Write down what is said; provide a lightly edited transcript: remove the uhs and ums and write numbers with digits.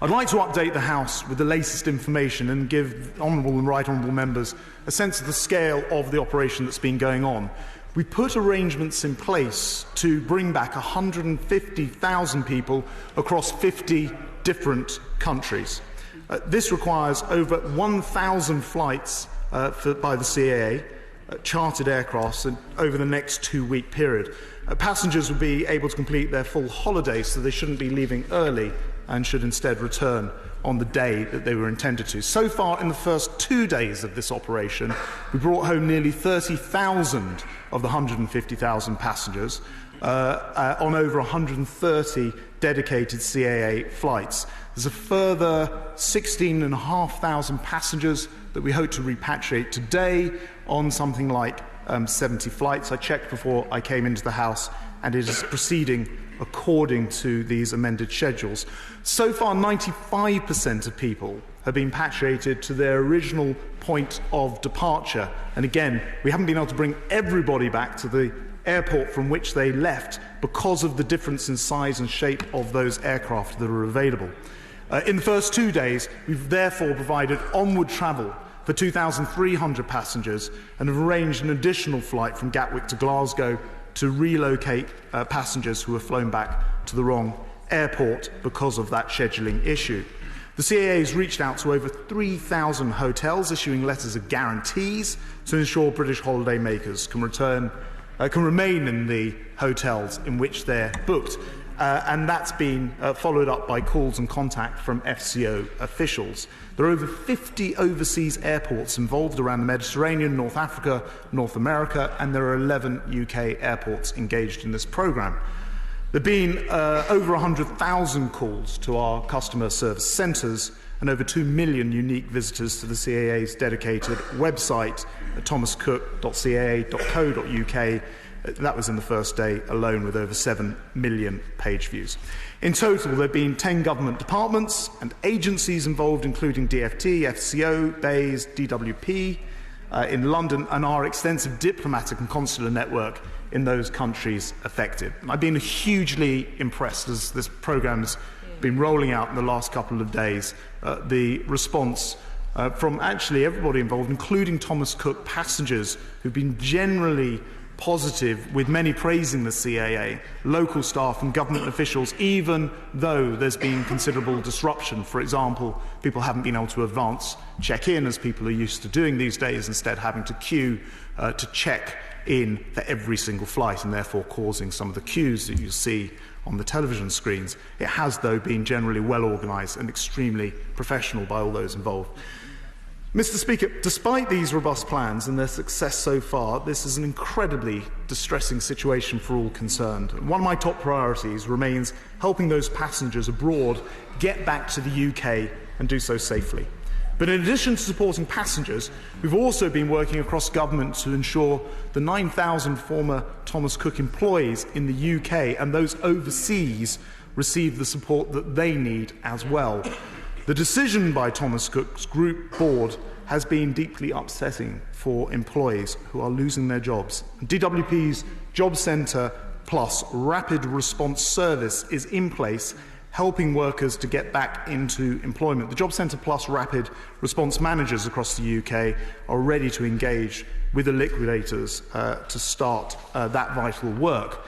I'd like to update the House with the latest information and give honourable and right honourable members a sense of the scale of the operation that's been going on. We put arrangements in place to bring back 150,000 people across 50 different countries. This requires over 1,000 flights by the CAA, chartered aircraft, over the next 2-week period. Passengers will be able to complete their full holiday, so they shouldn't be leaving early and should instead return on the day that they were intended to. So far, in the first 2 days of this operation, we brought home nearly 30,000 of the 150,000 passengers on over 130 dedicated CAA flights. There's a further 16,500 passengers that we hope to repatriate today on something like 70 flights. I checked before I came into the House, and it is proceeding according to these amended schedules. So far, 95% of people have been repatriated to their original point of departure. And again, we haven't been able to bring everybody back to the airport from which they left because of the difference in size and shape of those aircraft that are available. In the first 2 days, we've therefore provided onward travel for 2,300 passengers and have arranged an additional flight from Gatwick to Glasgow to relocate passengers who were flown back to the wrong airport because of that scheduling issue. The CAA has reached out to over 3,000 hotels, issuing letters of guarantees to ensure British holidaymakers can remain in the hotels in which they're booked. And that's been followed up by calls and contact from FCO officials. There are over 50 overseas airports involved around the Mediterranean, North Africa, North America, and there are 11 UK airports engaged in this programme. There have been over 100,000 calls to our customer service centres and over 2 million unique visitors to the CAA's dedicated website, thomascook.caa.co.uk. That was in the first day alone, with over 7 million page views. In total, there have been 10 government departments and agencies involved, including DfT, FCO, BEIS, DWP in London, and our extensive diplomatic and consular network in those countries affected. I've been hugely impressed as this programme has been rolling out in the last couple of days. The response from actually everybody involved, including Thomas Cook passengers, who've been generally positive, with many praising the CAA, local staff and government officials, even though there's been considerable disruption. For example, people haven't been able to advance check-in as people are used to doing these days, instead having to queue to check in for every single flight, and therefore causing some of the queues that you see on the television screens. It has, though, been generally well organised and extremely professional by all those involved. Mr. Speaker, despite these robust plans and their success so far, this is an incredibly distressing situation for all concerned. One of my top priorities remains helping those passengers abroad get back to the UK and do so safely. But in addition to supporting passengers, we've also been working across government to ensure the 9,000 former Thomas Cook employees in the UK and those overseas receive the support that they need as well. The decision by Thomas Cook's Group Board has been deeply upsetting for employees who are losing their jobs. DWP's Job Centre Plus Rapid Response Service is in place, helping workers to get back into employment. The Job Centre Plus Rapid Response managers across the UK are ready to engage with the liquidators to start that vital work.